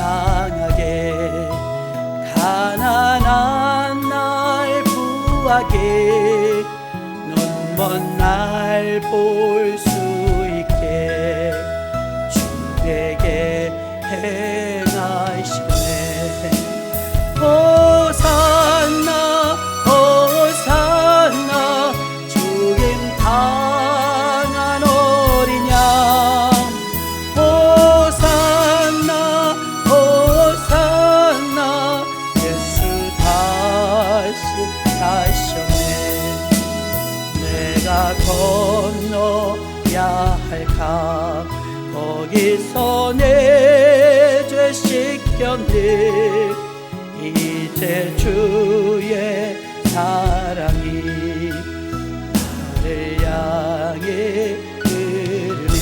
강하게 가난한 날 부하게 눈먼 날 볼 수 있게 주에게 행하시네. 호산나 호산나 죽임 당한 어린 양. 호산나 호산나 예수 다시 사셨네. 내가 건너야 할 강 거기서 내 죄 씻겼네. 이제 주의 사랑이 나를 향해 흐르네.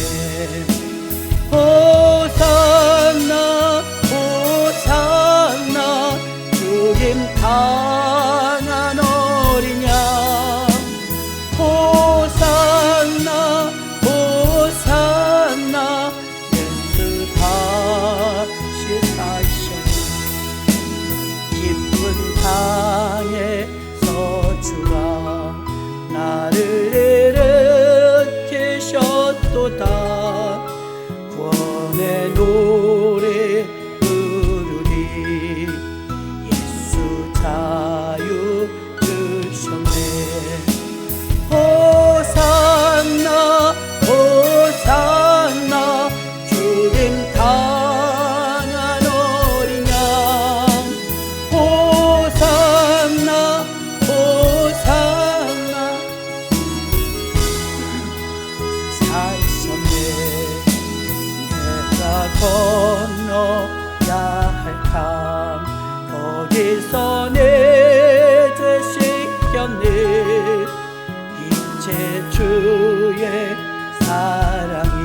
호산나 호산나 죽임 당한 어린 양. 호산나 호산나 예수 다시 사셨네. 깊은 땅에서 주가 나를 일으키셨도다. 구원의 노래 부르리. 예수 자유 주셨네. 호산나 호산나 죽임 당한 어린 양. 호산나 호산나 사셨네. 내가 건너야 할 강 거기서 내 죄 씻겼네. 이제 주의 사랑이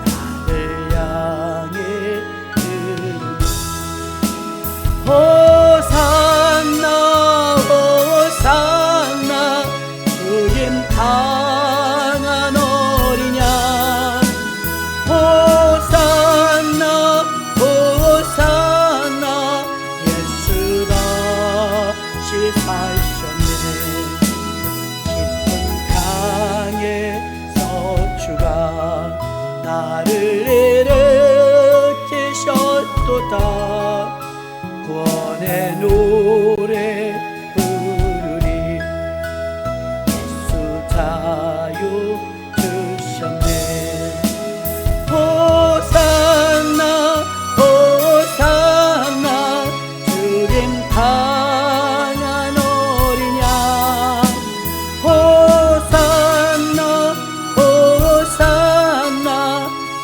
나를 향해 흐르네. 호산나 호산나 죽임 당한 어린 양. 호산나 호산나 예수 다시 사셨네. 깊은 강에서 주가 나를 일으키셨도다. 구원의 노래 부르리. 예수 자유 주셨네. 호산나 호산나 죽임 당한 어린 양. 호산나 호산나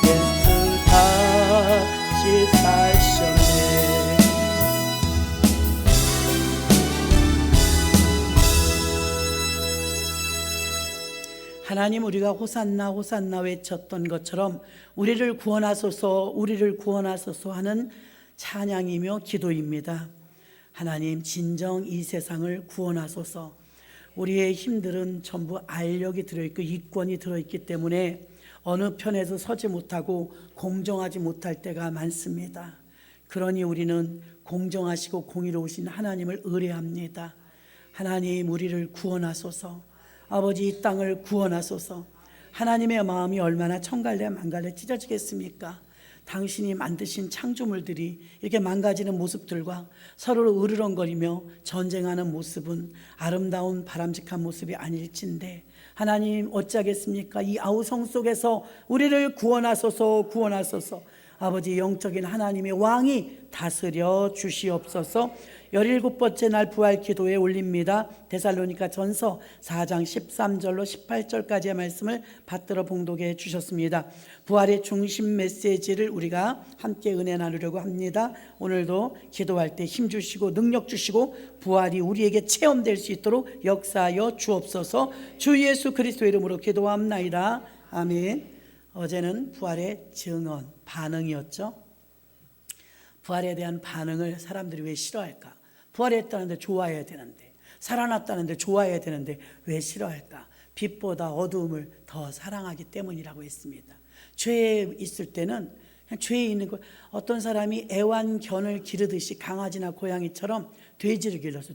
예수 다시 사셨네. 하나님, 우리가 호산나 호산나 외쳤던 것처럼 우리를 구원하소서 우리를 구원하소서 하는 찬양이며 기도입니다. 하나님, 진정 이 세상을 구원하소서. 우리의 힘들은 전부 알력이 들어있고 이권이 들어있기 때문에 어느 편에서 서지 못하고 공정하지 못할 때가 많습니다. 그러니 우리는 공정하시고 공의로우신 하나님을 의뢰합니다. 하나님, 우리를 구원하소서. 아버지, 이 땅을 구원하소서. 하나님의 마음이 얼마나 천갈래 만갈래 찢어지겠습니까? 당신이 만드신 창조물들이 이렇게 망가지는 모습들과 서로 으르렁거리며 전쟁하는 모습은 아름다운 바람직한 모습이 아닐진데, 하나님 어찌하겠습니까? 이 아우성 속에서 우리를 구원하소서 구원하소서. 아버지, 영적인 하나님의 왕이 다스려 주시옵소서. 17번째 날 부활 기도에 올립니다. 데살로니가 전서 4장 13절로 18절까지의 말씀을 받들어 봉독해 주셨습니다. 부활의 중심 메시지를 우리가 함께 은혜 나누려고 합니다. 오늘도 기도할 때 힘 주시고 능력 주시고 부활이 우리에게 체험될 수 있도록 역사하여 주옵소서. 주 예수 그리스도의 이름으로 기도합나이다. 아멘. 어제는 부활의 증언, 반응이었죠. 부활에 대한 반응을 사람들이 왜 싫어할까? 부활했다는데 좋아해야 되는데, 살아났다는데 좋아해야 되는데 왜 싫어할까? 빛보다 어두움을 더 사랑하기 때문이라고 했습니다. 죄에 있을 때는 그냥 죄에 있는 거. 어떤 사람이 애완견을 기르듯이 강아지나 고양이처럼 돼지를 길러서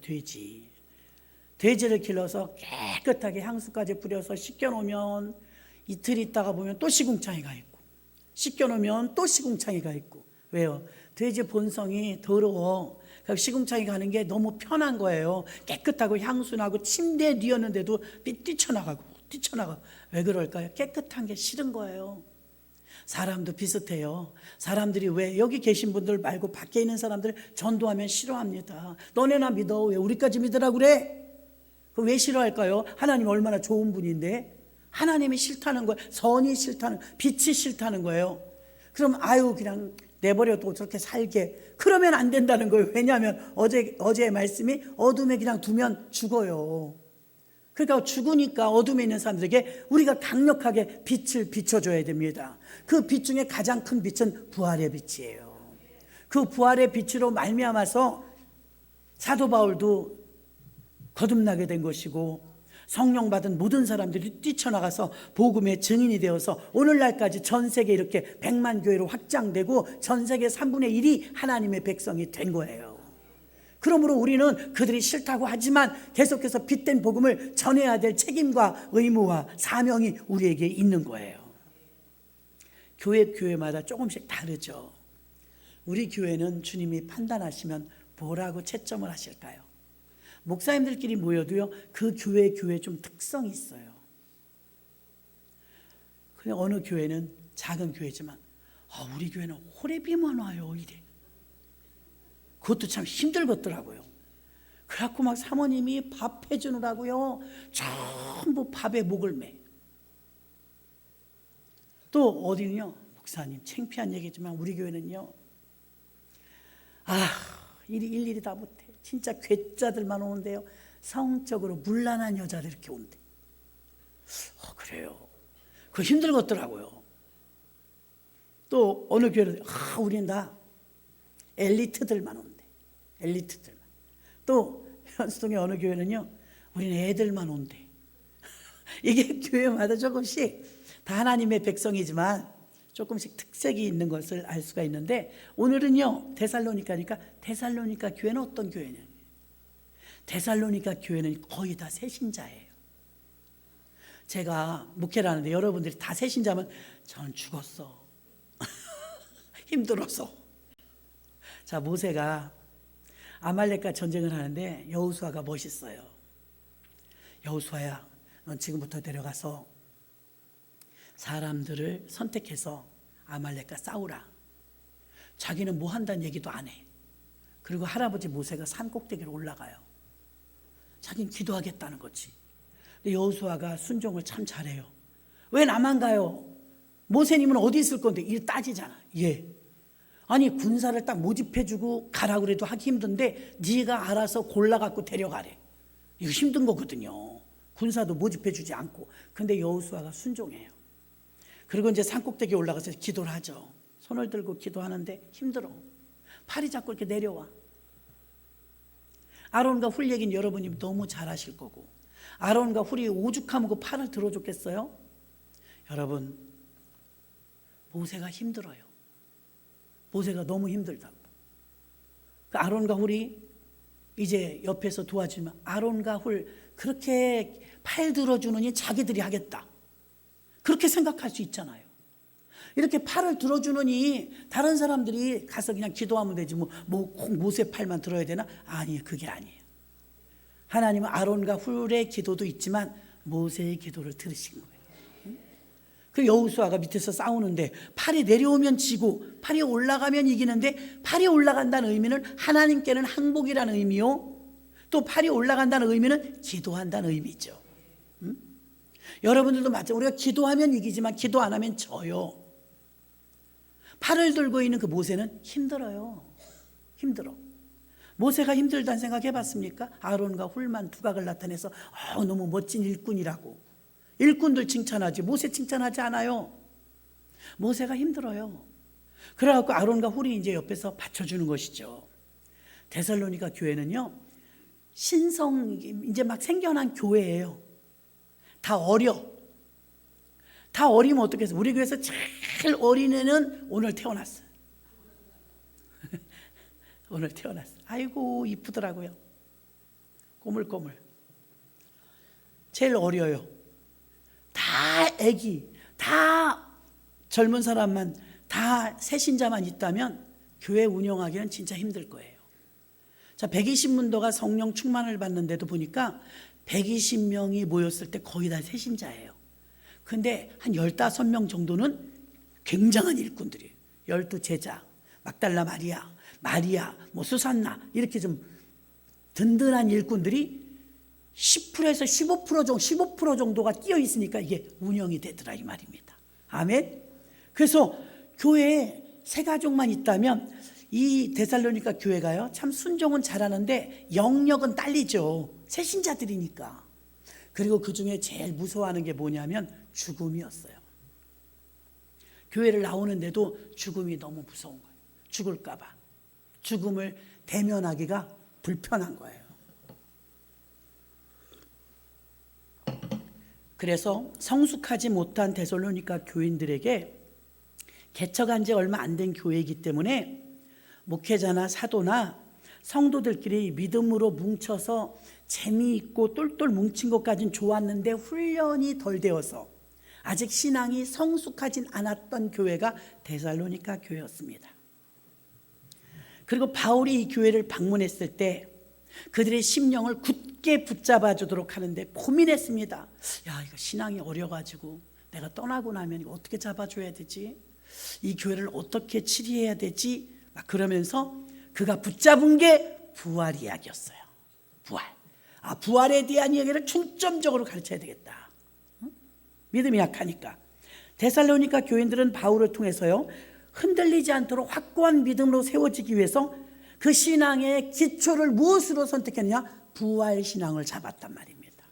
돼지를 길러서 깨끗하게 향수까지 뿌려서 씻겨놓으면 이틀 있다가 보면 또 시궁창이가 있고, 씻겨놓으면 또 시궁창이가 있고. 왜요? 돼지 본성이 더러워. 시궁창이 가는 게 너무 편한 거예요. 깨끗하고 향수 나고 침대에 뉘었는데도 뛰쳐나가고. 왜 그럴까요? 깨끗한 게 싫은 거예요. 사람도 비슷해요. 사람들이 왜 여기 계신 분들 말고 밖에 있는 사람들 전도하면 싫어합니다. 너네나 믿어. 왜 우리까지 믿으라고 그래? 그 왜 싫어할까요? 하나님 얼마나 좋은 분인데. 하나님이 싫다는 거예요. 선이 싫다는, 빛이 싫다는 거예요. 그럼 그냥 내버려도 저렇게 살게. 그러면 안 된다는 거예요. 왜냐하면 어제의 말씀이 어둠에 그냥 두면 죽어요. 그러니까 죽으니까 어둠에 있는 사람들에게 우리가 강력하게 빛을 비춰줘야 됩니다. 그 빛 중에 가장 큰 빛은 부활의 빛이에요. 그 부활의 빛으로 말미암아서 사도 바울도 거듭나게 된 것이고, 성령 받은 모든 사람들이 뛰쳐나가서 복음의 증인이 되어서 오늘날까지 전 세계 이렇게 100만 교회로 확장되고 전 세계 3분의 1이 하나님의 백성이 된 거예요. 그러므로 우리는 그들이 싫다고 하지만 계속해서 빛된 복음을 전해야 될 책임과 의무와 사명이 우리에게 있는 거예요. 교회마다 조금씩 다르죠. 우리 교회는 주님이 판단하시면 뭐라고 채점을 하실까요? 목사님들끼리 모여도요, 그 교회 좀 특성이 있어요. 그냥 어느 교회는 작은 교회지만 우리 교회는 호래비만 와요 이래. 그것도 참 힘들겠더라고요. 그래갖고 막 사모님이 밥 해주느라고요 전부 밥에 목을 매. 또 어디는요, 목사님 창피한 얘기지만 우리 교회는요, 일일이 다 못해. 진짜 괴짜들만 오는데요, 성적으로 문란한 여자들 이렇게 온대. 그래요. 그거 힘들겠더라고요. 또 어느 교회는 우리는 다 엘리트들만 온대. 엘리트들만. 또 현수동의 어느 교회는요, 우리는 애들만 온대. 이게 교회마다 조금씩 다 하나님의 백성이지만 조금씩 특색이 있는 것을 알 수가 있는데, 오늘은요 데살로니카니까, 데살로니카 교회는 어떤 교회냐? 데살로니카 교회는 거의 다 새신자예요. 제가 목회를 하는데 여러분들이 다 새신자면 저는 죽었어. 힘들어서. 자, 모세가 아말렉과 전쟁을 하는데 여호수아가 멋있어요. 여호수아야, 넌 지금부터 데려가서 사람들을 선택해서 아말렉과 싸우라. 자기는 뭐 한다는 얘기도 안 해. 그리고 할아버지 모세가 산 꼭대기로 올라가요. 자기는 기도하겠다는 거지. 근데 여호수아가 순종을 참 잘해요. 왜 나만 가요? 모세님은 어디 있을 건데? 일 따지잖아. 아니 군사를 딱 모집해주고 가라고 그래도 하기 힘든데 네가 알아서 골라갖고 데려가래. 이거 힘든 거거든요. 군사도 모집해주지 않고. 근데 여호수아가 순종해요. 그리고 이제 산꼭대기에 올라가서 기도를 하죠. 손을 들고 기도하는데 힘들어. 팔이 자꾸 이렇게 내려와. 아론과 훌 얘기는 여러분이 너무 잘 아실 거고, 아론과 훌이 오죽하면 그 팔을 들어줬겠어요? 여러분, 모세가 힘들어요. 모세가 너무 힘들다고. 아론과 훌이 이제 옆에서 도와주면, 아론과 훌 그렇게 팔 들어주느니 자기들이 하겠다, 그렇게 생각할 수 있잖아요. 이렇게 팔을 들어주느니 다른 사람들이 가서 그냥 기도하면 되지, 꼭 모세 팔만 들어야 되나? 아니에요. 그게 아니에요. 하나님은 아론과 훌의 기도도 있지만 모세의 기도를 들으신 거예요. 그 여호수아가 밑에서 싸우는데 팔이 내려오면 지고 팔이 올라가면 이기는데, 팔이 올라간다는 의미는 하나님께는 항복이라는 의미요, 또 팔이 올라간다는 의미는 기도한다는 의미죠. 여러분들도 마찬가지로 우리가 기도하면 이기지만 기도 안 하면 져요. 팔을 들고 있는 그 모세는 힘들어요. 힘들어. 모세가 힘들다는 생각 해봤습니까? 아론과 훌만 두각을 나타내서 너무 멋진 일꾼이라고. 일꾼들 칭찬하지 모세 칭찬하지 않아요. 모세가 힘들어요. 그래갖고 아론과 훌이 이제 옆에서 받쳐주는 것이죠. 데살로니가 교회는요, 신성 이제 막 생겨난 교회예요. 다 어려. 다 어리면 어떻겠어요? 우리 교회에서 제일 어린 애는 오늘 태어났어요. 오늘 태어났어요. 아이고 이쁘더라고요. 꼬물꼬물. 제일 어려요. 다 애기, 다 젊은 사람만, 다 새신자만 있다면 교회 운영하기는 진짜 힘들 거예요. 자, 120문도가 성령 충만을 받는데도 보니까 120명이 모였을 때 거의 다 새신자예요. 근데 한 15명 정도는 굉장한 일꾼들이에요. 12제자, 막달라 마리아, 뭐 수산나, 이렇게 좀 든든한 일꾼들이 10%에서 15% 정도가 끼어 있으니까 이게 운영이 되더라 이 말입니다. 아멘. 그래서 교회에 세 가족만 있다면 이 데살로니가 교회가요, 참 순종은 잘하는데 영역은 딸리죠. 새신자들이니까. 그리고 그 중에 제일 무서워하는 게 뭐냐면 죽음이었어요. 교회를 나오는데도 죽음이 너무 무서운 거예요. 죽을까 봐. 죽음을 대면하기가 불편한 거예요. 그래서 성숙하지 못한 데살로니가 교인들에게 개척한 지 얼마 안 된 교회이기 때문에 목회자나 사도나 성도들끼리 믿음으로 뭉쳐서 재미있고 똘똘 뭉친 것까진 좋았는데 훈련이 덜 되어서 아직 신앙이 성숙하진 않았던 교회가 데살로니가 교회였습니다. 그리고 바울이 이 교회를 방문했을 때 그들의 심령을 굳게 붙잡아 주도록 하는데 고민했습니다. 야, 이거 신앙이 어려가지고 내가 떠나고 나면 이거 어떻게 잡아줘야 되지? 이 교회를 어떻게 치리해야 되지? 막 그러면서 그가 붙잡은 게 부활 이야기였어요. 부활. 부활에 대한 이야기를 중점적으로 가르쳐야 되겠다. 믿음이 약하니까. 데살로니가 교인들은 바울을 통해서요, 흔들리지 않도록 확고한 믿음으로 세워지기 위해서 그 신앙의 기초를 무엇으로 선택했느냐? 부활 신앙을 잡았단 말입니다.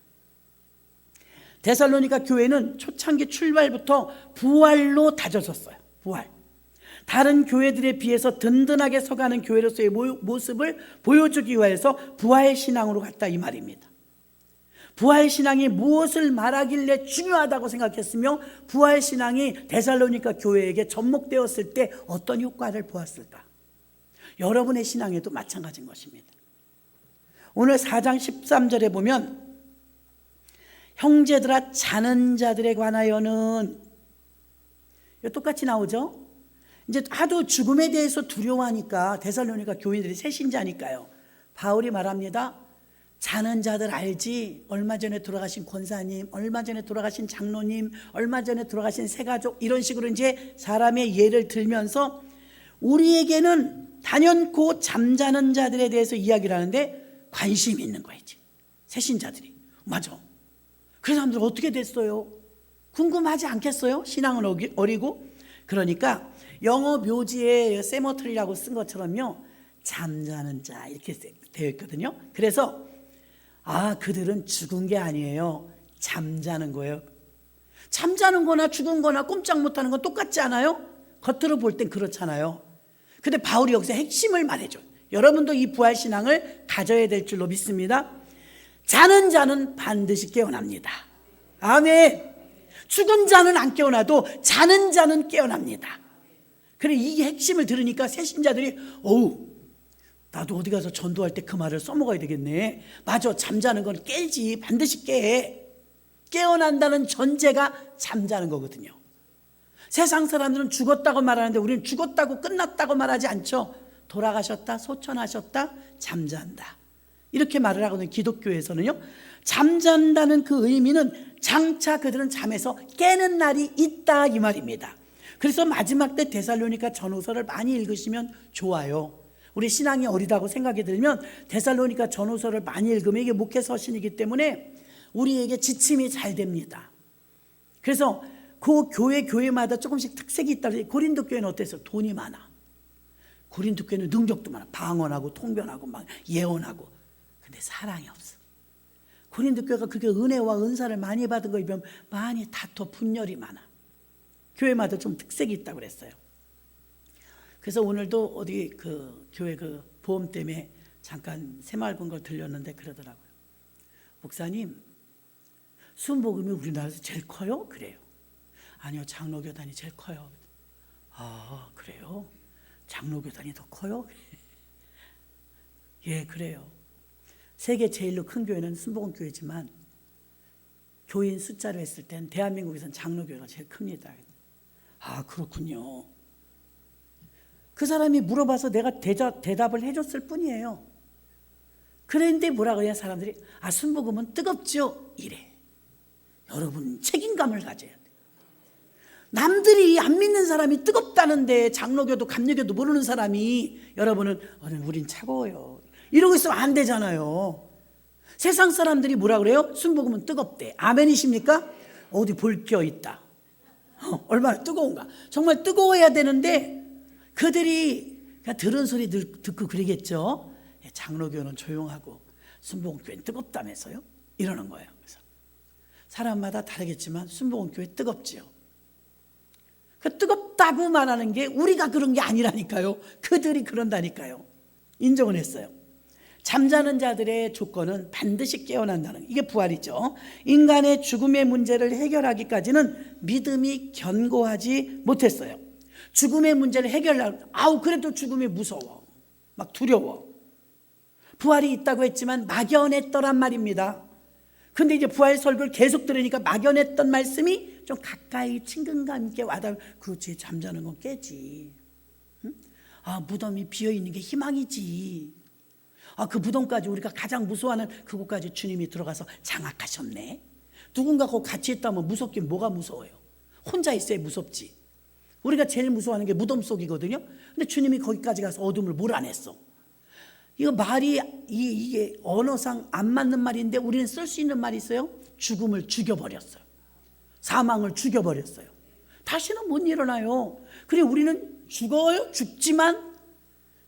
데살로니가 교회는 초창기 출발부터 부활로 다져졌어요. 부활. 다른 교회들에 비해서 든든하게 서가는 교회로서의 모습을 보여주기 위해서 부활 신앙으로 갔다 이 말입니다. 부활 신앙이 무엇을 말하길래 중요하다고 생각했으며 부활 신앙이 데살로니가 교회에게 접목되었을 때 어떤 효과를 보았을까? 여러분의 신앙에도 마찬가지인 것입니다. 오늘 4장 13절에 보면 형제들아 자는 자들에 관하여는 똑같이 나오죠. 이제 하도 죽음에 대해서 두려워하니까 데살로니가 교인들이 새신자니까요. 바울이 말합니다. 자는 자들 알지? 얼마 전에 돌아가신 권사님, 얼마 전에 돌아가신 장로님, 얼마 전에 돌아가신 새가족, 이런 식으로 이제 사람의 예를 들면서 우리에게는 단연코 잠자는 자들에 대해서 이야기를 하는데 관심이 있는 거지. 새신자들이. 맞아. 그 사람들 어떻게 됐어요? 궁금하지 않겠어요? 신앙은 어리고. 그러니까 영어 묘지에 세머트리라고 쓴 것처럼요, 잠자는 자 이렇게 되어 있거든요. 그래서 그들은 죽은 게 아니에요. 잠자는 거예요. 잠자는 거나 죽은 거나 꼼짝 못하는 건 똑같지 않아요? 겉으로 볼 땐 그렇잖아요. 근데 바울이 여기서 핵심을 말해줘요. 여러분도 이 부활신앙을 가져야 될 줄로 믿습니다. 자는 자는 반드시 깨어납니다. 아멘. 죽은 자는 안 깨어나도 자는 자는 깨어납니다. 그래, 이 핵심을 들으니까 새신자들이 나도 어디 가서 전도할 때 그 말을 써먹어야 되겠네. 맞아, 잠자는 건 깨지. 반드시 깨어난다는 전제가 잠자는 거거든요. 세상 사람들은 죽었다고 말하는데 우리는 죽었다고 끝났다고 말하지 않죠. 돌아가셨다, 소천하셨다, 잠잔다, 이렇게 말을 하거든요. 기독교에서는요. 잠잔다는 그 의미는 장차 그들은 잠에서 깨는 날이 있다 이 말입니다. 그래서 마지막 때 데살로니가 전후서를 많이 읽으시면 좋아요. 우리 신앙이 어리다고 생각이 들면 데살로니가 전후서를 많이 읽으면 이게 목회 서신이기 때문에 우리에게 지침이 잘 됩니다. 그래서 그 교회마다 조금씩 특색이 있다. 고린도 교회는 어땠어요? 돈이 많아. 고린도 교회는 능력도 많아. 방언하고 통변하고 막 예언하고. 근데 사랑이 없어. 고린도 교회가 그게 은혜와 은사를 많이 받은 거에 비하면 많이 다퉈 분열이 많아. 교회마다 좀 특색이 있다고 그랬어요. 그래서 오늘도 어디 그 교회 그 보험 때문에 잠깐 새마을 본 걸 들렸는데 그러더라고요. 목사님, 순복음이 우리나라에서 제일 커요? 그래요. 아니요, 장로교단이 제일 커요. 아, 그래요? 장로교단이 더 커요? 예, 그래요. 세계 제일로 큰 교회는 순복음교회지만 교인 숫자로 했을 땐 대한민국에서는 장로교회가 제일 큽니다. 아, 그렇군요. 그 사람이 물어봐서 내가 대답을 해줬을 뿐이에요. 그런데 뭐라 그래야 사람들이 아, 순복음은 뜨겁죠? 이래. 여러분, 책임감을 가져야 돼요. 남들이 안 믿는 사람이 뜨겁다는데 장로교도 감리교도 모르는 사람이 여러분은 우린 차가워요 이러고 있으면 안 되잖아요. 세상 사람들이 뭐라 그래요? 순복음은 뜨겁대. 아멘이십니까? 어디 볼 겨 있다. 얼마나 뜨거운가. 정말 뜨거워야 되는데 그들이 그냥 들은 소리 듣고 그러겠죠. 장로교는 조용하고 순복음교회는 뜨겁다면서요? 이러는 거예요. 그래서 사람마다 다르겠지만 순복음교회 뜨겁지요. 그 뜨겁다고 말하는 게 우리가 그런 게 아니라니까요. 그들이 그런다니까요. 인정을 했어요. 잠자는 자들의 조건은 반드시 깨어난다는 이게 부활이죠. 인간의 죽음의 문제를 해결하기까지는 믿음이 견고하지 못했어요. 죽음의 문제를 해결하고 그래도 죽음이 무서워. 막 두려워. 부활이 있다고 했지만 막연했더란 말입니다. 근데 이제 부활 설교를 계속 들으니까 막연했던 말씀이 좀 가까이 친근감 있게 와닿으면 그렇지, 잠자는 건 깨지. 응? 아, 무덤이 비어있는 게 희망이지. 아, 그 무덤까지 우리가 가장 무서워하는 그곳까지 주님이 들어가서 장악하셨네. 누군가하고 같이 있다면 무섭긴 뭐가 무서워요. 혼자 있어야 무섭지. 우리가 제일 무서워하는 게 무덤 속이거든요. 근데 주님이 거기까지 가서 어둠을 몰아냈어. 이거 말이 이게 언어상 안 맞는 말인데 우리는 쓸 수 있는 말이 있어요. 죽음을 죽여버렸어요. 사망을 죽여버렸어요. 다시는 못 일어나요. 그래 우리는 죽어요. 죽지만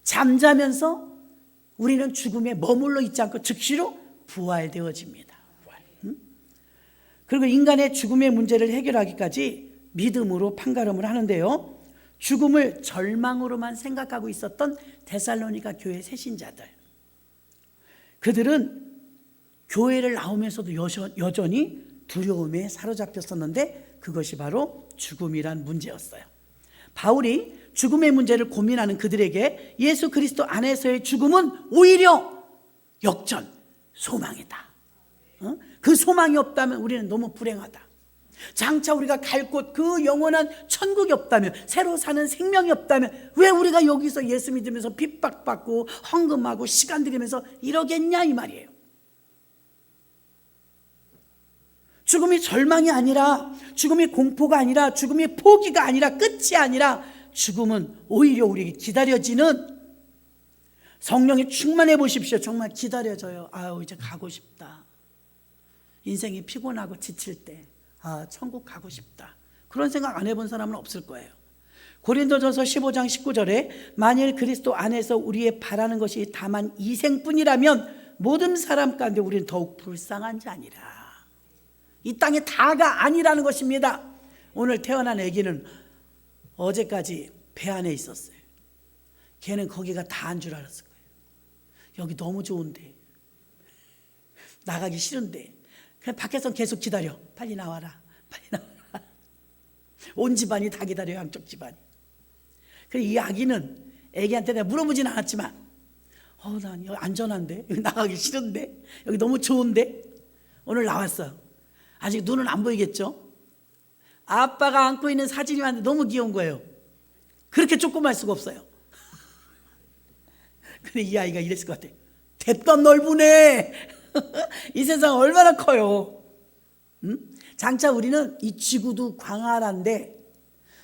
잠자면서 우리는 죽음에 머물러 있지 않고 즉시로 부활되어집니다. 부활. 그리고 인간의 죽음의 문제를 해결하기까지 믿음으로 판가름을 하는데요. 죽음을 절망으로만 생각하고 있었던 데살로니가 교회 새신자들, 그들은 교회를 나오면서도 여전히 두려움에 사로잡혔었는데 그것이 바로 죽음이란 문제였어요. 바울이 죽음의 문제를 고민하는 그들에게 예수 그리스도 안에서의 죽음은 오히려 역전, 소망이다. 그 소망이 없다면 우리는 너무 불행하다. 장차 우리가 갈 곳 그 영원한 천국이 없다면, 새로 사는 생명이 없다면 왜 우리가 여기서 예수 믿으면서 핍박받고 헌금하고 시간 들이면서 이러겠냐 이 말이에요. 죽음이 절망이 아니라, 죽음이 공포가 아니라, 죽음이 포기가 아니라, 끝이 아니라 죽음은 오히려 우리에게 기다려지는, 성령이 충만해 보십시오. 정말 기다려져요. 아유, 이제 가고 싶다. 인생이 피곤하고 지칠 때 아, 천국 가고 싶다. 그런 생각 안 해본 사람은 없을 거예요. 고린도전서 15장 19절에 만일 그리스도 안에서 우리의 바라는 것이 다만 이생뿐이라면 모든 사람 가운데 우리는 더욱 불쌍한 자니라. 이 땅에 다가 아니라는 것입니다. 오늘 태어난 아기는 어제까지 배 안에 있었어요. 걔는 거기가 다인 줄 알았을 거예요. 여기 너무 좋은데, 나가기 싫은데, 그냥 밖에서 계속 기다려. 빨리 나와라, 빨리 나와라. 온 집안이 다 기다려요. 양쪽 집안이. 그래서 이 아기는 애기한테 내가 물어보진 않았지만 난 여기 안전한데, 여기 나가기 싫은데, 여기 너무 좋은데 오늘 나왔어요. 아직 눈은 안 보이겠죠? 아빠가 안고 있는 사진이 왔는데 너무 귀여운 거예요. 그렇게 조그만 수가 없어요. 근데 이 아이가 이랬을 것 같아. 대빵 넓으네. 이 세상 얼마나 커요. 장차 우리는 이 지구도 광활한데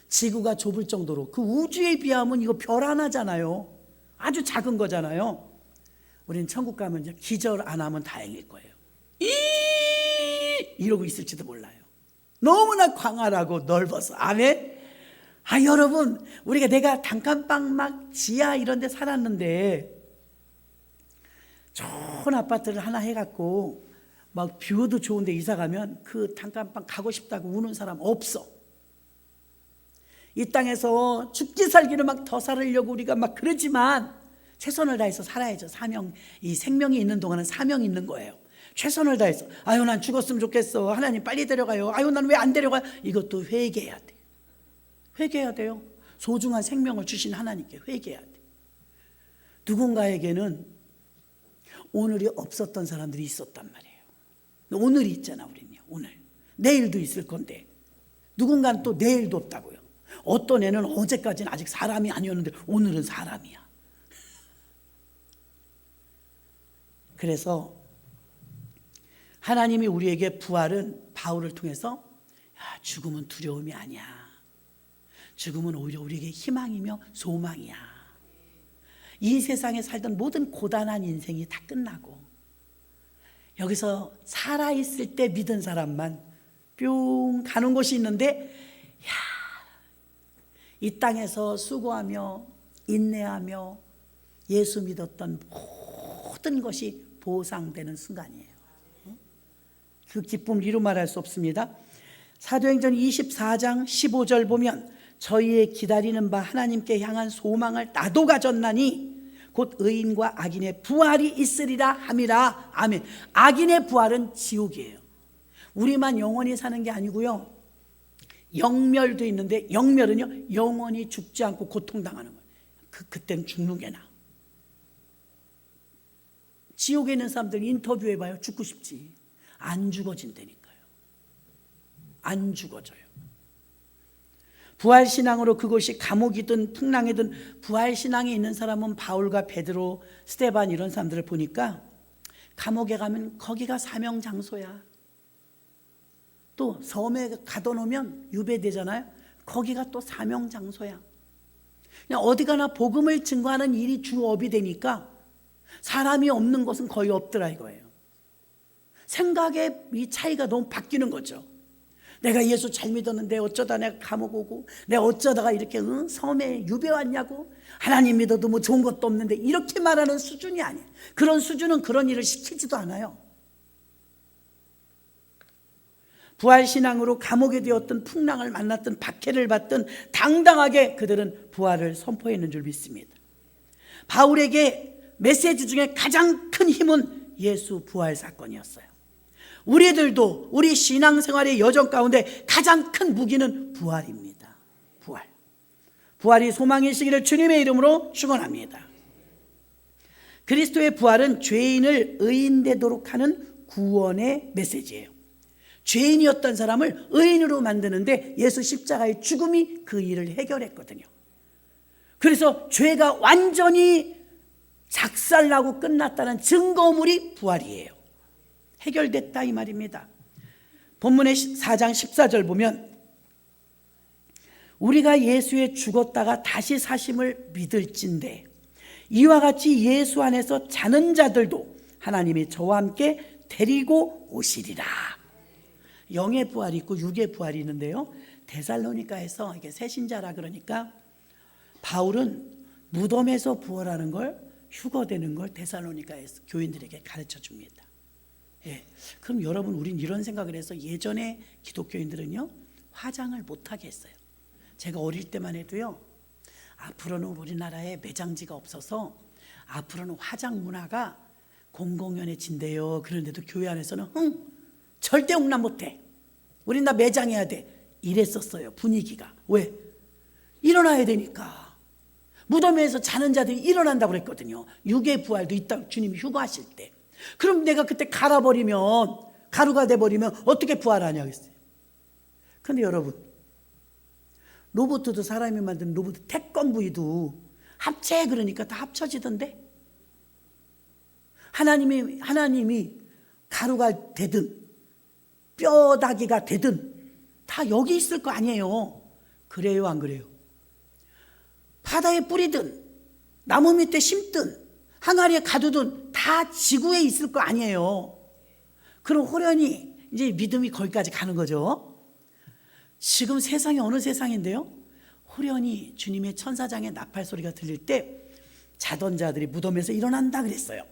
지구가 좁을 정도로, 그 우주에 비하면 이거 별 하나잖아요. 아주 작은 거잖아요. 우리는 천국 가면 이제 기절 안 하면 다행일 거예요. 이러고 있을지도 몰라요. 너무나 광활하고 넓어서. 아멘. 아, 여러분, 우리가 내가 단칸방 막 지하 이런 데 살았는데 좋은 아파트를 하나 해갖고 막 뷰도 좋은데 이사 가면 그 단칸방 가고 싶다고 우는 사람 없어. 이 땅에서 죽기 살기를 막 더 살으려고 우리가 막 그러지만 최선을 다해서 살아야죠. 사명, 이 생명이 있는 동안은 사명이 있는 거예요. 최선을 다해서 아유 난 죽었으면 좋겠어. 하나님 빨리 데려가요. 아유 난 왜 안 데려가요? 이것도 회개해야 돼. 회개해야 돼요. 소중한 생명을 주신 하나님께 회개해야 돼. 누군가에게는 오늘이 없었던 사람들이 있었단 말이에요. 오늘이 있잖아 우리는요. 오늘. 내일도 있을 건데 누군가는 또 내일도 없다고요. 어떤 애는 어제까지는 아직 사람이 아니었는데 오늘은 사람이야. 그래서 하나님이 우리에게 부활은 바울을 통해서 죽음은 두려움이 아니야. 죽음은 오히려 우리에게 희망이며 소망이야. 이 세상에 살던 모든 고단한 인생이 다 끝나고 여기서 살아있을 때 믿은 사람만 뿅 가는 곳이 있는데 이 땅에서 수고하며 인내하며 예수 믿었던 모든 것이 보상되는 순간이에요. 그 기쁨을 이루 말할 수 없습니다. 사도행전 24장 15절 보면 저희의 기다리는 바 하나님께 향한 소망을 나도 가졌나니 곧 의인과 악인의 부활이 있으리라 함이라. 아멘. 악인의 부활은 지옥이에요. 우리만 영원히 사는 게 아니고요. 영멸도 있는데 영멸은요 영원히 죽지 않고 고통당하는 거예요. 그때는 죽는 게 나아. 지옥에 있는 사람들 인터뷰해봐요. 죽고 싶지. 안 죽어진다니까요. 안 죽어져요. 부활신앙으로 그것이 감옥이든 풍랑이든 부활신앙에 있는 사람은 바울과 베드로, 스데반 이런 사람들을 보니까 감옥에 가면 거기가 사명장소야. 또 섬에 가둬놓으면 유배되잖아요. 거기가 또 사명장소야. 그냥 어디 가나 복음을 증거하는 일이 주업이 되니까 사람이 없는 곳은 거의 없더라 이거예요. 생각의 이 차이가 너무 바뀌는 거죠. 내가 예수 잘 믿었는데 어쩌다 내가 감옥 오고 내가 어쩌다가 이렇게 섬에 유배 왔냐고. 하나님 믿어도 뭐 좋은 것도 없는데 이렇게 말하는 수준이 아니에요. 그런 수준은 그런 일을 시키지도 않아요. 부활신앙으로 감옥에 되었던 풍랑을 만났던 박해를 받던 당당하게 그들은 부활을 선포했는 줄 믿습니다. 바울에게 메시지 중에 가장 큰 힘은 예수 부활 사건이었어요. 우리들도 우리 신앙생활의 여정 가운데 가장 큰 무기는 부활입니다. 부활. 부활이 소망이시기를 주님의 이름으로 축원합니다. 그리스도의 부활은 죄인을 의인 되도록 하는 구원의 메시지예요. 죄인이었던 사람을 의인으로 만드는데 예수 십자가의 죽음이 그 일을 해결했거든요. 그래서 죄가 완전히 작살나고 끝났다는 증거물이 부활이에요. 해결됐다 이 말입니다. 본문의 4장 14절 보면 우리가 예수의 죽었다가 다시 사심을 믿을진대 이와 같이 예수 안에서 자는 자들도 하나님이 저와 함께 데리고 오시리라. 영의 부활이 있고 육의 부활이 있는데요. 데살로니가에서 이게 새신자라 그러니까 바울은 무덤에서 부활하는 걸 휴거되는 걸 데살로니가에서 교인들에게 가르쳐 줍니다. 예. 그럼 여러분 우린 이런 생각을 해서 예전에 기독교인들은요 화장을 못하게 했어요. 제가 어릴 때만 해도요 앞으로는 우리나라에 매장지가 없어서 앞으로는 화장 문화가 공공연해진대요. 그런데도 교회 안에서는 절대 용납 못해. 우린 다 매장해야 돼. 이랬었어요 분위기가. 왜? 일어나야 되니까. 무덤에서 자는 자들이 일어난다고 그랬거든요. 육의 부활도 있다고 주님이 휴거하실 때. 그럼 내가 그때 갈아버리면 가루가 돼버리면 어떻게 부활하냐겠어요. 그런데 여러분 로봇도 사람이 만든 로봇 태권브이도 합체 그러니까 다 합쳐지던데. 하나님이 가루가 되든 뼈다귀가 되든 다 여기 있을 거 아니에요. 그래요 안 그래요? 바다에 뿌리든 나무 밑에 심든 항아리에 가두든 다 지구에 있을 거 아니에요. 그럼 호련히 이제 믿음이 거기까지 가는 거죠. 지금 세상이 어느 세상인데요? 호련히 주님의 천사장의 나팔 소리가 들릴 때 자던 자들이 무덤에서 일어난다 그랬어요.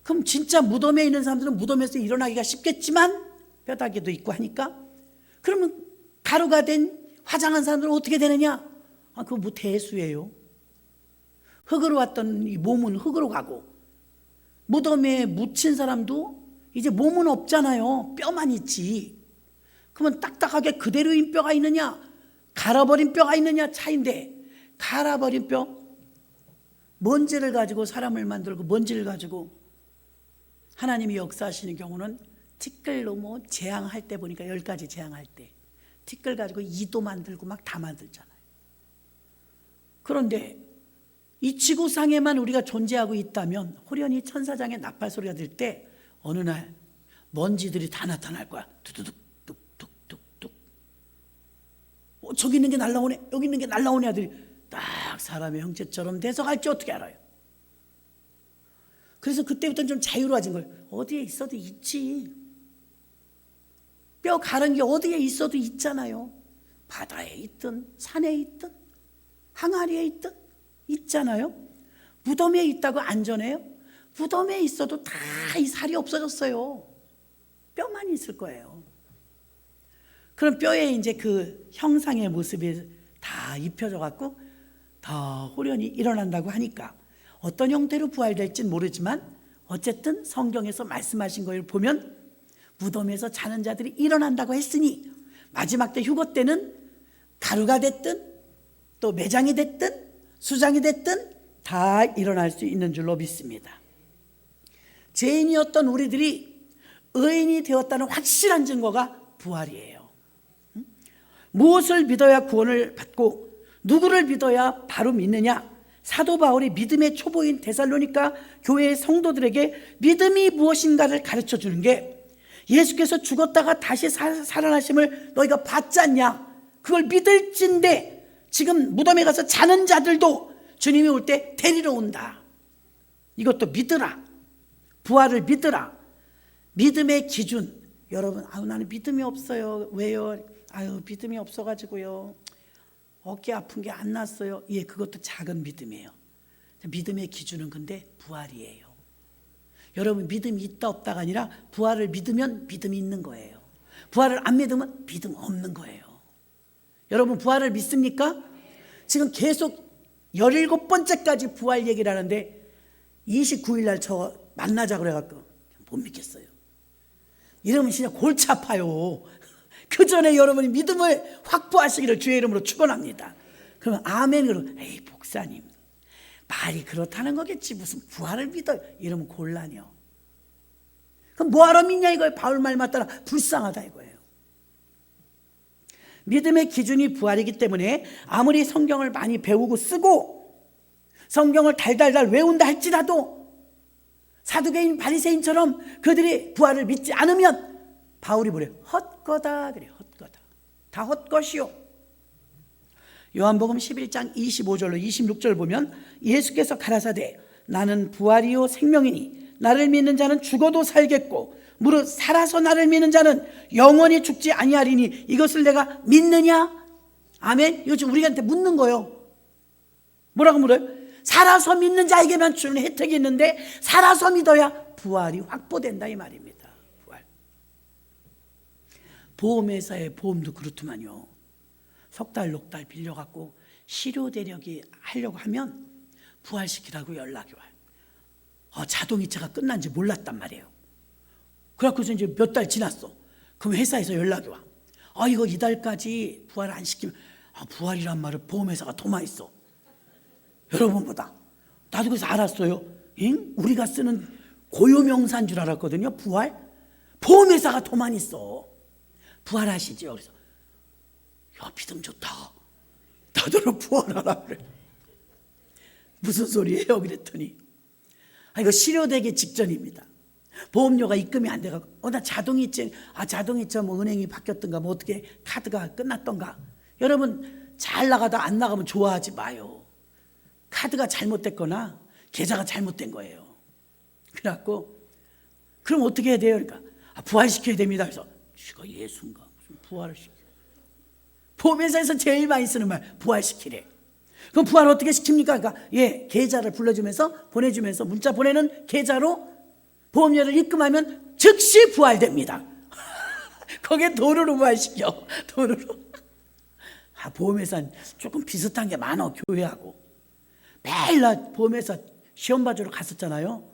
그럼 진짜 무덤에 있는 사람들은 무덤에서 일어나기가 쉽겠지만 뼈다귀도 있고 하니까 그러면 가루가 된 화장한 사람들은 어떻게 되느냐? 그거 뭐 대수예요. 흙으로 왔던 이 몸은 흙으로 가고 무덤에 묻힌 사람도 이제 몸은 없잖아요. 뼈만 있지. 그러면 딱딱하게 그대로인 뼈가 있느냐, 갈아버린 뼈가 있느냐 차이인데, 갈아버린 뼈, 먼지를 가지고 사람을 만들고 먼지를 가지고 하나님이 역사하시는 경우는 티끌로 뭐 재앙할 때 보니까 10가지 재앙할 때 티끌 가지고 이도 만들고 막 다 만들잖아요. 그런데 이 지구상에만 우리가 존재하고 있다면 호련히 천사장의 나팔 소리가 들 때 어느 날 먼지들이 다 나타날 거야. 두두둑 뚝뚝뚝뚝. 저기 있는 게 날라오네, 여기 있는 게 날라오네 하더니 딱 사람의 형체처럼 돼서 갈지 어떻게 알아요? 그래서 그때부터는 좀 자유로워진 거예요. 어디에 있어도 있지. 뼈 가른 게 어디에 있어도 있잖아요. 바다에 있든 산에 있든 항아리에 있든 있잖아요. 무덤에 있다고 안전해요? 무덤에 있어도 다 이 살이 없어졌어요. 뼈만 있을 거예요. 그럼 뼈에 이제 그 형상의 모습이 다 입혀져 갖고 더 호련히 일어난다고 하니까 어떤 형태로 부활될지는 모르지만 어쨌든 성경에서 말씀하신 걸 보면 무덤에서 자는 자들이 일어난다고 했으니 마지막 때 휴거 때는 가루가 됐든 또 매장이 됐든 수장이 됐든 다 일어날 수 있는 줄로 믿습니다. 죄인이었던 우리들이 의인이 되었다는 확실한 증거가 부활이에요. 무엇을 믿어야 구원을 받고 누구를 믿어야 바로 믿느냐? 사도 바울이 믿음의 초보인 데살로니가 교회의 성도들에게 믿음이 무엇인가를 가르쳐 주는 게 예수께서 죽었다가 다시 살아나심을 너희가 봤지 않냐? 그걸 믿을진데 지금 무덤에 가서 자는 자들도 주님이 올 때 데리러 온다. 이것도 믿으라. 부활을 믿으라. 믿음의 기준. 여러분, 나는 믿음이 없어요. 왜요? 믿음이 없어가지고요. 어깨 아픈 게 안 났어요. 예, 그것도 작은 믿음이에요. 믿음의 기준은 근데 부활이에요. 여러분, 믿음이 있다 없다가 아니라 부활을 믿으면 믿음이 있는 거예요. 부활을 안 믿으면 믿음 없는 거예요. 여러분, 부활을 믿습니까? 지금 계속 17번째까지 부활 얘기를 하는데 29일 날 저 만나자 그래갖고 못 믿겠어요. 이러면 진짜 골치 아파요. 그 전에 여러분이 믿음을 확보하시기를 주의 이름으로 축원합니다. 그러면 아멘으로 에이 목사님 말이 그렇다는 거겠지 무슨 부활을 믿어요. 이러면 곤란해요. 그럼 뭐하러 믿냐 이거예요. 바울 말 맞다라 불쌍하다 이거예요. 믿음의 기준이 부활이기 때문에 아무리 성경을 많이 배우고 쓰고 성경을 달달달 외운다 할지라도 사두개인 바리새인처럼 그들이 부활을 믿지 않으면 바울이 뭐래요? 헛거다 그래요. 헛거다. 다 헛것이요. 요한복음 11장 25절로 26절 보면 예수께서 가라사대 나는 부활이요 생명이니 나를 믿는 자는 죽어도 살겠고 무릇 살아서 나를 믿는 자는 영원히 죽지 아니하리니 이것을 내가 믿느냐? 아멘. 이거 지금 우리한테 묻는 거예요. 뭐라고 물어요? 살아서 믿는 자에게만 주는 혜택이 있는데 살아서 믿어야 부활이 확보된다 이 말입니다. 부활. 보험회사의 보험도 그렇더만요. 석 달, 넉 달 빌려갖고 실효대력이 하려고 하면 부활시키라고 연락이 와요. 자동이체가 끝난지 몰랐단 말이에요. 그래갖고 이제 몇 달 지났어. 그럼 회사에서 연락이 와. 이거 이달까지 부활 안 시키면 부활이란 말을 보험회사가 더 많이 써. 여러분보다. 나도 그래서 알았어요. 우리가 쓰는 고유명사인 줄 알았거든요. 부활. 보험회사가 더 많이 써. 부활하시죠. 그래서 야 믿음 좋다. 나도 부활하라 그래. 무슨 소리예요? 그랬더니 이거 실효되기 직전입니다. 보험료가 입금이 안 돼가지고 나 자동이체 자동이체 뭐 은행이 바뀌었던가 뭐 어떻게 카드가 끝났던가. 여러분 잘 나가다 안 나가면 좋아하지 마요. 카드가 잘못됐거나 계좌가 잘못된 거예요. 그래갖고 그럼 어떻게 해야 돼요? 그러니까 부활시켜야 됩니다. 그래서 쥐가 예수인가 무슨 부활을 시켜. 보험회사에서 제일 많이 쓰는 말 부활시키래. 그럼 부활 어떻게 시킵니까? 그러니까 계좌를 불러주면서 보내주면서 문자 보내는 계좌로 보험료를 입금하면 즉시 부활됩니다. 거기에 돈으로 부활시켜. 돈으로. 보험회사는 조금 비슷한 게 많아. 교회하고 매일 나 보험회사 시험 봐주러 갔었잖아요.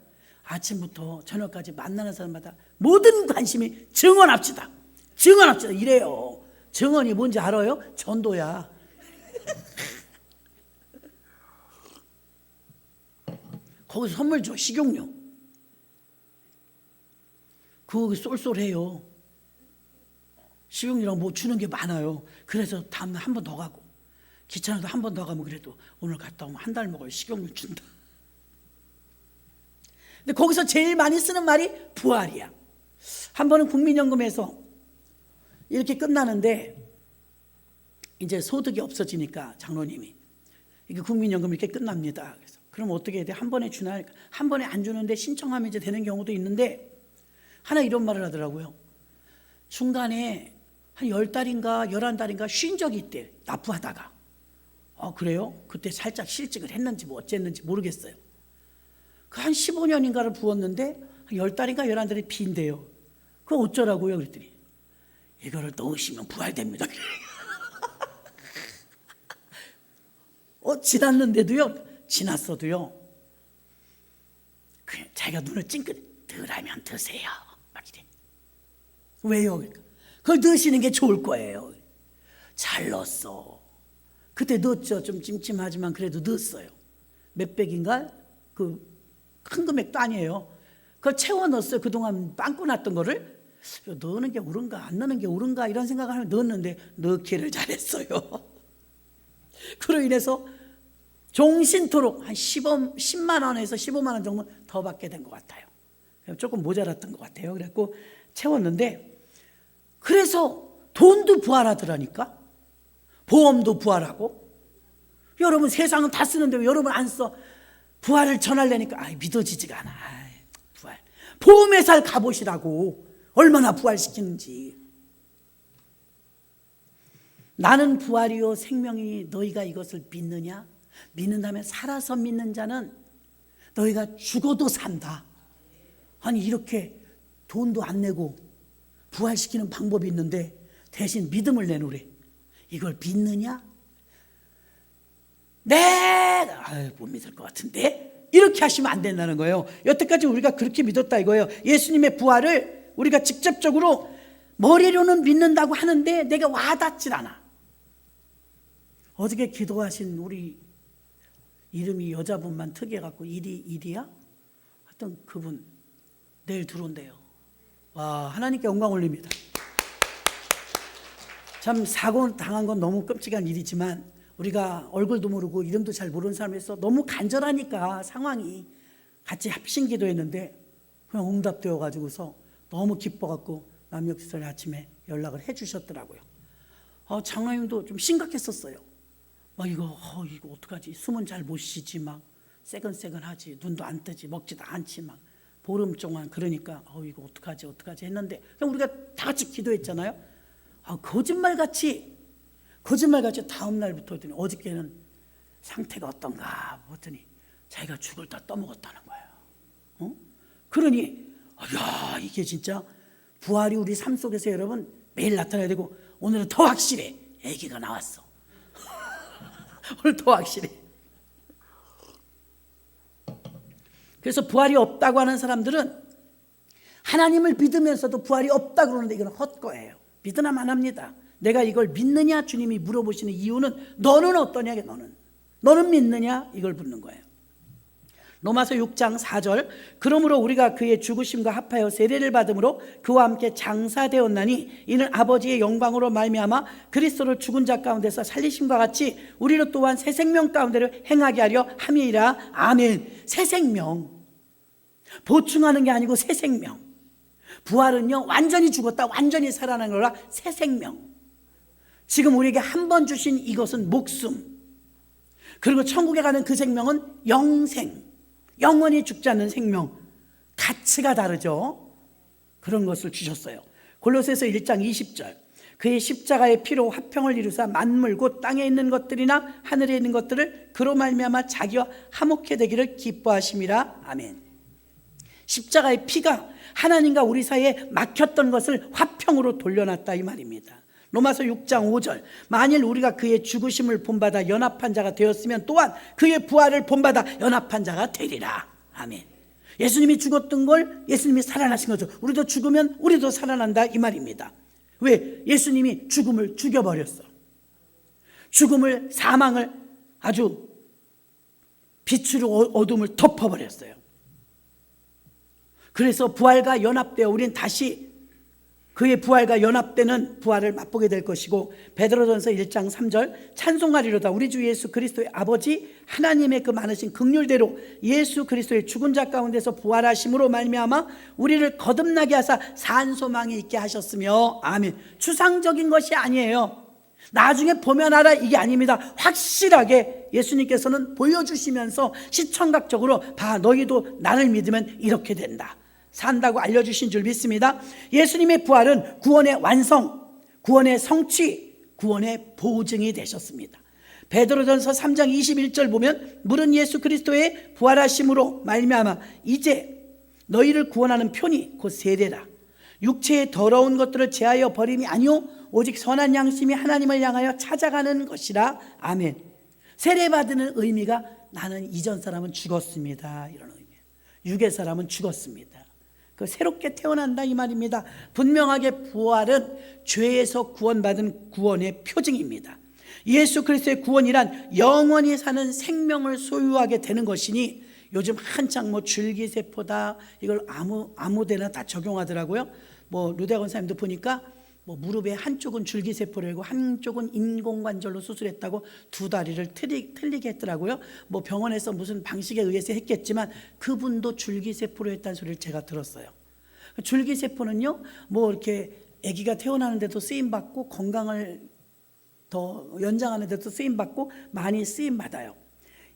아침부터 저녁까지 만나는 사람마다 모든 관심이 증언합시다. 증언합시다. 이래요. 증언이 뭔지 알아요? 전도야. 거기서 선물 줘. 식용유. 그거 쏠쏠해요. 식용유랑 뭐 주는 게 많아요. 그래서 다음날 한 번 더 가고, 귀찮아도 한 번 더 가면 그래도 오늘 갔다 오면 한 달 먹을 식용유 준다. 근데 거기서 제일 많이 쓰는 말이 부활이야. 한 번은 국민연금에서 이렇게 끝나는데 이제 소득이 없어지니까 장로님이 이게 국민연금 이렇게 끝납니다. 그래서 그럼 어떻게 해야 돼? 한 번에 주나? 한 번에 안 주는데 신청하면 이제 되는 경우도 있는데 하나 이런 말을 하더라고요. 중간에 한 10달인가 11달인가 쉰 적이 있대. 납부하다가. 그래요? 그때 살짝 실직을 했는지 뭐 어쨌는지 모르겠어요. 그 한 15년인가를 부었는데 한 10달인가 11달이 빈대요. 그거 어쩌라고요? 그랬더니 이거를 넣으시면 부활됩니다. 지났는데도요, 지났어도요, 그냥 자기가 눈을 찡긋 덜하면 드세요. 막 이래. 왜요? 그러니까 그걸 넣으시는 게 좋을 거예요. 잘 넣었어. 그때 넣었죠. 좀 찜찜하지만 그래도 넣었어요. 몇백인가? 그 큰 금액도 아니에요. 그걸 채워 넣었어요. 그동안 빵꾸 났던 거를. 넣는 게 옳은가 안 넣는 게 옳은가 이런 생각을 하면 넣었는데 넣기를 잘했어요. 그로 인해서 종신토록 한 10만 원에서 15만 원 정도 더 받게 된 것 같아요. 조금 모자랐던 것 같아요. 그래갖고 채웠는데, 그래서 돈도 부활하더라니까. 보험도 부활하고. 여러분 세상은 다 쓰는데 왜 여러분 안 써? 부활을 전하려니까 믿어지지가 않아. 부활. 보험회사를 가보시라고. 얼마나 부활시키는지. 나는 부활이요 생명이 너희가 이것을 믿느냐? 믿는다면 살아서 믿는 자는 너희가 죽어도 산다. 아니 이렇게 돈도 안 내고 부활시키는 방법이 있는데 대신 믿음을 내놓으래. 이걸 믿느냐? 못 믿을 것 같은데? 이렇게 하시면 안 된다는 거예요. 여태까지 우리가 그렇게 믿었다 이거예요. 예수님의 부활을 우리가 직접적으로 머리로는 믿는다고 하는데 내가 와닿질 않아. 어저께 기도하신 우리 이름이 여자분만 특이해갖고 일이야? 하여튼 그분 내일 들어온대요. 와, 하나님께 영광 올립니다. 참 사고 당한 건 너무 끔찍한 일이지만 우리가 얼굴도 모르고 이름도 잘 모르는 사람에서 너무 간절하니까 상황이 같이 합심 기도했는데 그냥 응답되어 가지고서 너무 기뻐갖고 남역시설 아침에 연락을 해주셨더라고요. 장로님도 좀 심각했었어요. 이거 어떡하지? 숨은 잘 못 쉬지, 막 새근새근하지, 눈도 안 뜨지, 먹지도 않지, 막 보름 동안. 그러니까 이거 어떡하지 했는데 그냥 우리가 다 같이 기도했잖아요. 거짓말같이 다음 날부터 했더니 어저께는 상태가 어떤가 봤더니 자기가 죽을 다 떠먹었다는 거예요. 그러니 이게 진짜 부활이 우리 삶 속에서 여러분 매일 나타나야 되고, 오늘은 더 확실해. 아기가 나왔어. 오늘 더 확실해. 그래서 부활이 없다고 하는 사람들은 하나님을 믿으면서도 부활이 없다고 그러는데 이건 헛거예요. 믿으나 마나입니다. 내가 이걸 믿느냐 주님이 물어보시는 이유는 너는 어떠냐, 너는 믿느냐 이걸 묻는 거예요. 로마서 6장 4절 그러므로 우리가 그의 죽으심과 합하여 세례를 받음으로 그와 함께 장사되었나니 이는 아버지의 영광으로 말미암아 그리스도를 죽은 자 가운데서 살리심과 같이 우리로 또한 새 생명 가운데를 행하게 하려 함이라. 아멘. 새 생명, 보충하는 게 아니고 새 생명. 부활은요 완전히 죽었다 완전히 살아나는 거라 새 생명. 지금 우리에게 한 번 주신 이것은 목숨, 그리고 천국에 가는 그 생명은 영생, 영원히 죽지 않는 생명. 가치가 다르죠. 그런 것을 주셨어요. 골로새서 1장 20절 그의 십자가의 피로 화평을 이루사 만물 곧 땅에 있는 것들이나 하늘에 있는 것들을 그로 말미암아 자기와 화목해 되기를 기뻐하심이라. 아멘. 십자가의 피가 하나님과 우리 사이에 막혔던 것을 화평으로 돌려놨다 이 말입니다. 로마서 6장 5절 만일 우리가 그의 죽으심을 본받아 연합한 자가 되었으면 또한 그의 부활을 본받아 연합한 자가 되리라. 아멘. 예수님이 죽었던 걸 예수님이 살아나신 거죠. 우리도 죽으면 우리도 살아난다 이 말입니다. 왜? 예수님이 죽음을 죽여버렸어. 죽음을, 사망을 아주 빛으로 어둠을 덮어버렸어요. 그래서 부활과 연합되어 우리는 다시 그의 부활과 연합되는 부활을 맛보게 될 것이고, 베드로전서 1장 3절 찬송하리로다 우리 주 예수 그리스도의 아버지 하나님의 그 많으신 긍휼대로 예수 그리스도의 죽은 자 가운데서 부활하심으로 말미암아 우리를 거듭나게 하사 산 소망이 있게 하셨으며. 아멘. 추상적인 것이 아니에요. 나중에 보면 알아, 이게 아닙니다. 확실하게 예수님께서는 보여주시면서 시청각적으로 봐, 너희도 나를 믿으면 이렇게 된다, 산다고 알려주신 줄 믿습니다. 예수님의 부활은 구원의 완성, 구원의 성취, 구원의 보증이 되셨습니다. 베드로전서 3장 21절 보면 물은 예수 그리스도의 부활하심으로 말미암아 이제 너희를 구원하는 편이 곧 세례라. 육체의 더러운 것들을 제하여 버림이 아니요 오직 선한 양심이 하나님을 향하여 찾아가는 것이라. 아멘. 세례받는 의미가 나는 이전 사람은 죽었습니다, 이런 의미예요. 육의 사람은 죽었습니다. 그 새롭게 태어난다 이 말입니다. 분명하게 부활은 죄에서 구원받은 구원의 표징입니다. 예수 그리스도의 구원이란 영원히 사는 생명을 소유하게 되는 것이니, 요즘 한창 줄기세포다 이걸 아무데나 다 적용하더라고요. 루데 권사님도 보니까 무릎에 한쪽은 줄기세포를 하고 한쪽은 인공관절로 수술했다고 두 다리를 틀리게 했더라고요. 병원에서 무슨 방식에 의해서 했겠지만 그분도 줄기세포로 했다는 소리를 제가 들었어요. 줄기세포는요, 이렇게 아기가 태어나는데도 쓰임받고 건강을 더 연장하는 데도 쓰임받고 많이 쓰임받아요.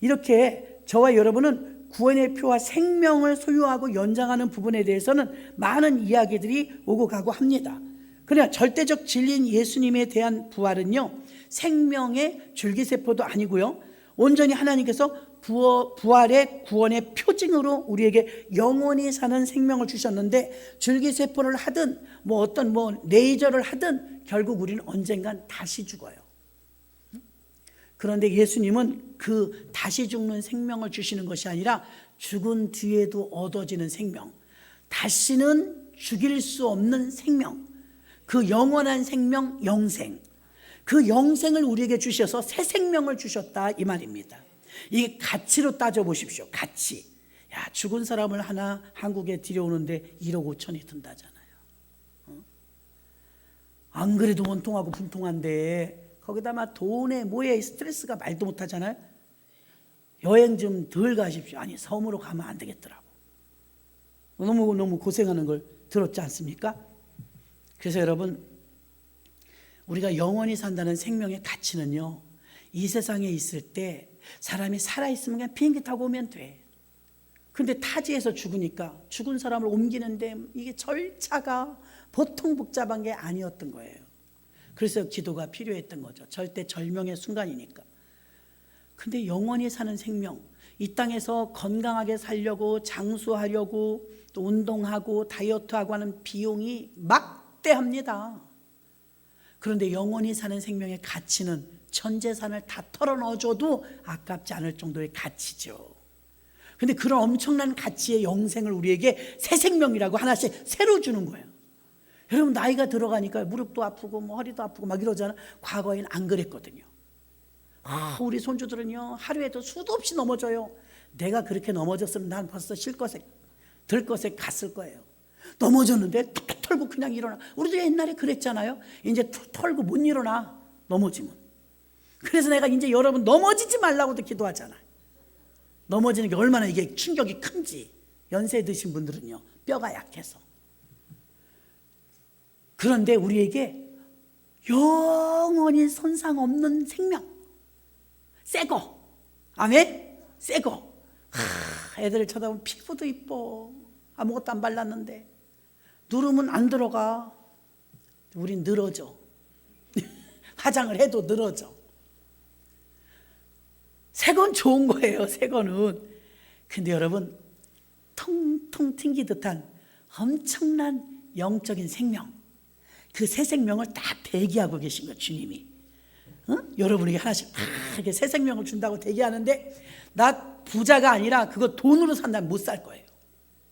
이렇게 저와 여러분은 구원의 표와 생명을 소유하고 연장하는 부분에 대해서는 많은 이야기들이 오고 가고 합니다. 그러나 절대적 진리인 예수님에 대한 부활은요, 생명의 줄기세포도 아니고요, 온전히 하나님께서 부활의 구원의 표징으로 우리에게 영원히 사는 생명을 주셨는데, 줄기세포를 하든 어떤 레이저를 하든 결국 우리는 언젠간 다시 죽어요. 그런데 예수님은 그 다시 죽는 생명을 주시는 것이 아니라 죽은 뒤에도 얻어지는 생명, 다시는 죽일 수 없는 생명, 그 영원한 생명, 영생, 그 영생을 우리에게 주셔서 새 생명을 주셨다 이 말입니다. 이 가치로 따져보십시오. 가치. 죽은 사람을 하나 한국에 들여오는데 1억 5천이 든다잖아요. 안 그래도 원통하고 분통한데 거기다 돈에 뭐에 스트레스가 말도 못하잖아요. 여행 좀 덜 가십시오. 아니, 섬으로 가면 안 되겠더라고. 너무 고생하는 걸 들었지 않습니까? 그래서 여러분, 우리가 영원히 산다는 생명의 가치는요, 이 세상에 있을 때 사람이 살아있으면 그냥 비행기 타고 오면 돼. 근데 타지에서 죽으니까 죽은 사람을 옮기는데 이게 절차가 보통 복잡한 게 아니었던 거예요. 그래서 기도가 필요했던 거죠. 절대 절명의 순간이니까. 근데 영원히 사는 생명, 이 땅에서 건강하게 살려고, 장수하려고, 또 운동하고 다이어트하고 하는 비용이 막대합니다. 그런데 영원히 사는 생명의 가치는 전 재산을 다 털어넣어줘도 아깝지 않을 정도의 가치죠. 근데 그런 엄청난 가치의 영생을 우리에게 새 생명이라고 하나씩 새로 주는 거예요. 여러분, 나이가 들어가니까 무릎도 아프고 허리도 아프고 막 이러잖아. 과거에는 안 그랬거든요. 우리 손주들은요, 하루에도 수도 없이 넘어져요. 내가 그렇게 넘어졌으면 난 벌써 들것에 갔을 거예요. 넘어졌는데 툭툭 털고 그냥 일어나. 우리도 옛날에 그랬잖아요. 이제 툭 털고 못 일어나, 넘어지면. 그래서 내가 이제 여러분 넘어지지 말라고도 기도하잖아요. 넘어지는 게 얼마나 이게 충격이 큰지. 연세 드신 분들은요, 뼈가 약해서. 그런데 우리에게 영원히 손상 없는 생명, 새거, 아멘? 새거. 애들을 쳐다보면 피부도 이뻐. 아무것도 안 발랐는데 누르면 안 들어가. 우린 늘어져. 화장을 해도 늘어져. 새건 좋은 거예요, 새거는. 근데 여러분, 통통 튕기 듯한 엄청난 영적인 생명, 그 새 생명을 딱 대기하고 계신 거예요, 주님이. 여러분에게 하나씩 이렇게 새 생명을 준다고 대기하는데, 나 부자가 아니라 그거 돈으로 산다면 못 살 거예요.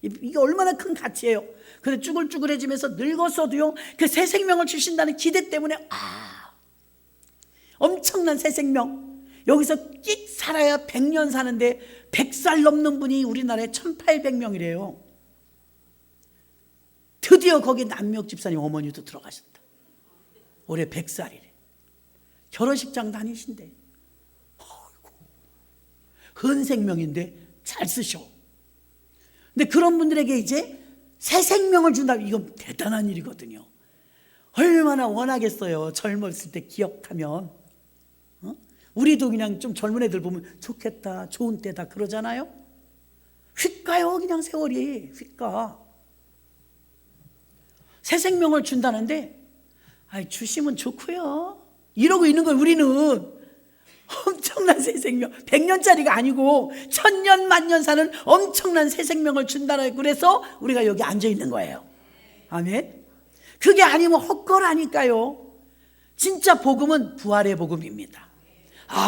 이게 얼마나 큰 가치예요. 근데 쭈글쭈글해지면서 늙었어도요, 그 새 생명을 주신다는 기대 때문에 엄청난 새 생명. 여기서 끽 살아야 100년 사는데 100살 넘는 분이 우리나라에 1800명이래요. 드디어 거기 남미옥 집사님 어머니도 들어가셨다. 올해 100살이래. 결혼식장 다니신대. 헌 생명인데 잘 쓰셔. 근데 그런 분들에게 이제 새 생명을 준다. 이건 대단한 일이거든요. 얼마나 원하겠어요. 젊었을 때 기억하면. 우리도 그냥 좀 젊은 애들 보면 좋겠다, 좋은 때다 그러잖아요. 휙 가요. 그냥 세월이 휙 가. 새 생명을 준다는데 주시면 좋고요 이러고 있는 거예요. 우리는 엄청난 새 생명, 100년짜리가 아니고 1000년 만년 사는 엄청난 새 생명을 준다고 그래서 우리가 여기 앉아 있는 거예요. 아멘. 그게 아니면 헛거라니까요. 진짜 복음은 부활의 복음입니다.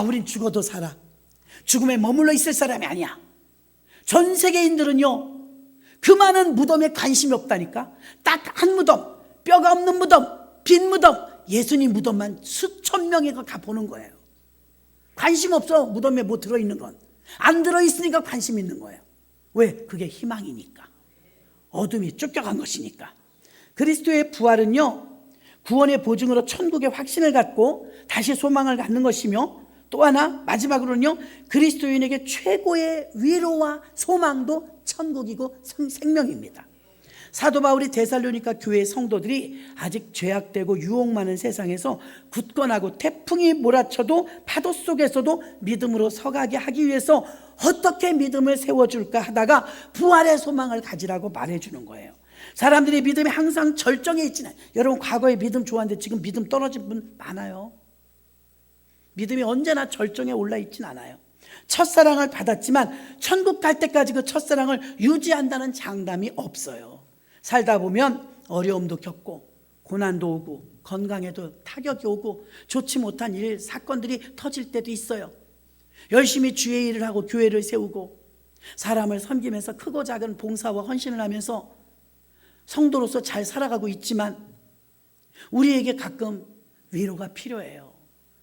우린 죽어도 살아. 죽음에 머물러 있을 사람이 아니야. 전 세계인들은요, 그 많은 무덤에 관심이 없다니까. 딱 한 무덤, 뼈가 없는 무덤, 빈 무덤, 예수님 무덤만 수천 명이 가보는 거예요. 관심 없어. 무덤에 뭐 들어있는 건. 안 들어있으니까 관심 있는 거예요. 왜? 그게 희망이니까. 어둠이 쫓겨간 것이니까. 그리스도의 부활은요, 구원의 보증으로 천국의 확신을 갖고 다시 소망을 갖는 것이며, 또 하나 마지막으로는요, 그리스도인에게 최고의 위로와 소망도 천국이고 생명입니다. 사도 바울이 데살로니가 교회의 성도들이 아직 죄악되고 유혹 많은 세상에서 굳건하고 태풍이 몰아쳐도 파도 속에서도 믿음으로 서가게 하기 위해서 어떻게 믿음을 세워줄까 하다가 부활의 소망을 가지라고 말해주는 거예요. 사람들이 믿음이 항상 절정에 있지는, 여러분 과거에 믿음 좋았는데 지금 믿음 떨어진 분 많아요. 믿음이 언제나 절정에 올라 있진 않아요. 첫사랑을 받았지만 천국 갈 때까지 그 첫사랑을 유지한다는 장담이 없어요. 살다 보면 어려움도 겪고 고난도 오고 건강에도 타격이 오고 좋지 못한 일, 사건들이 터질 때도 있어요. 열심히 주의 일을 하고 교회를 세우고 사람을 섬기면서 크고 작은 봉사와 헌신을 하면서 성도로서 잘 살아가고 있지만 우리에게 가끔 위로가 필요해요.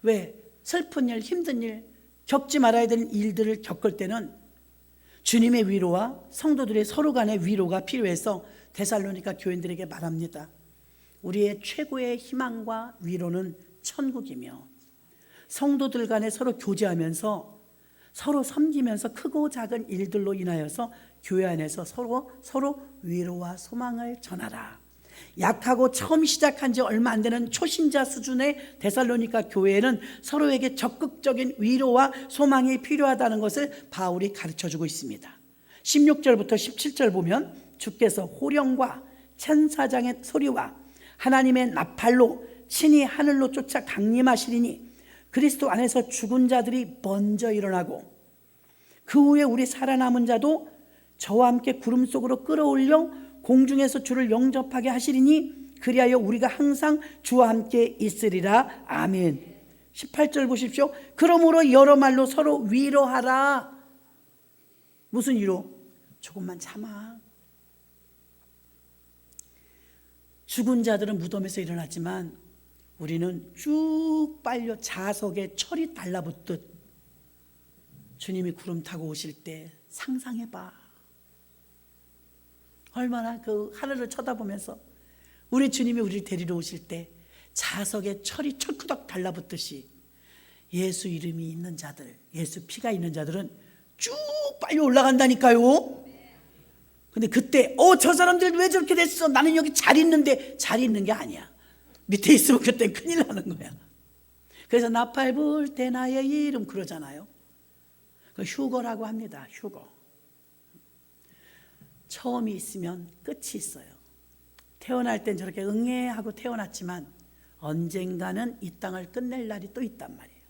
왜? 슬픈 일, 힘든 일, 겪지 말아야 되는 일들을 겪을 때는 주님의 위로와 성도들의 서로 간의 위로가 필요해서 데살로니가 교인들에게 말합니다. 우리의 최고의 희망과 위로는 천국이며, 성도들 간에 서로 교제하면서 서로 섬기면서 크고 작은 일들로 인하여서 교회 안에서 서로 위로와 소망을 전하라. 약하고 처음 시작한 지 얼마 안 되는 초신자 수준의 데살로니가 교회에는 서로에게 적극적인 위로와 소망이 필요하다는 것을 바울이 가르쳐주고 있습니다. 16절부터 17절 보면 주께서 호령과 천사장의 소리와 하나님의 나팔로 친히 하늘로 쫓아 강림하시리니 그리스도 안에서 죽은 자들이 먼저 일어나고 그 후에 우리 살아남은 자도 저와 함께 구름 속으로 끌어올려 공중에서 주를 영접하게 하시리니 그리하여 우리가 항상 주와 함께 있으리라. 아멘. 18절 보십시오. 그러므로 여러 말로 서로 위로하라. 무슨 위로? 조금만 참아. 죽은 자들은 무덤에서 일어났지만 우리는 쭉 빨려 자석에 철이 달라붙듯 주님이 구름 타고 오실 때 상상해봐. 얼마나 그 하늘을 쳐다보면서 우리 주님이 우리를 데리러 오실 때 자석에 철이 철구덕 달라붙듯이 예수 이름이 있는 자들, 예수 피가 있는 자들은 쭉 빨리 올라간다니까요. 근데 그때 저 사람들 왜 저렇게 됐어? 나는 여기 잘 있는데. 잘 있는 게 아니야. 밑에 있으면 그때 큰일 나는 거야. 그래서 나팔 불 때 나의 이름 그러잖아요. 그 휴거라고 합니다. 휴거. 처음이 있으면 끝이 있어요. 태어날 땐 저렇게 응애하고 태어났지만 언젠가는 이 땅을 끝낼 날이 또 있단 말이에요.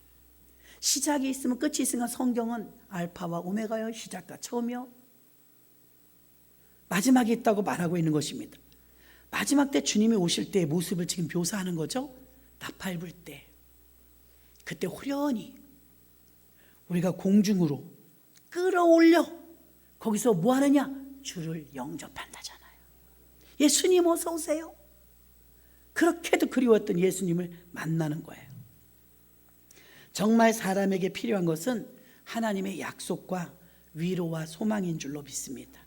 시작이 있으면 끝이 있으니까 성경은 알파와 오메가요, 시작과 처음이요, 마지막이 있다고 말하고 있는 것입니다. 마지막 때 주님이 오실 때의 모습을 지금 묘사하는 거죠. 나팔 불 때, 그때 호련히 우리가 공중으로 끌어올려 거기서 뭐 하느냐? 주를 영접한다잖아요. 예수님 어서 오세요. 그렇게도 그리웠던 예수님을 만나는 거예요. 정말 사람에게 필요한 것은 하나님의 약속과 위로와 소망인 줄로 믿습니다.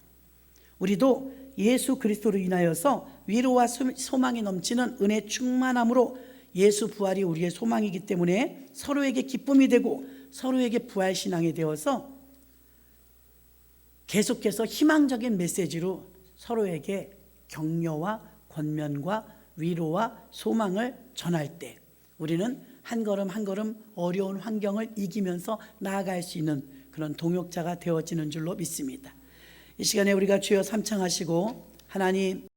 우리도 예수 그리스도로 인하여서 위로와 소망이 넘치는 은혜 충만함으로 예수 부활이 우리의 소망이기 때문에 서로에게 기쁨이 되고 서로에게 부활신앙이 되어서 계속해서 희망적인 메시지로 서로에게 격려와 권면과 위로와 소망을 전할 때 우리는 한 걸음 한 걸음 어려운 환경을 이기면서 나아갈 수 있는 그런 동역자가 되어지는 줄로 믿습니다. 이 시간에 우리가 주여 삼창하시고 하나님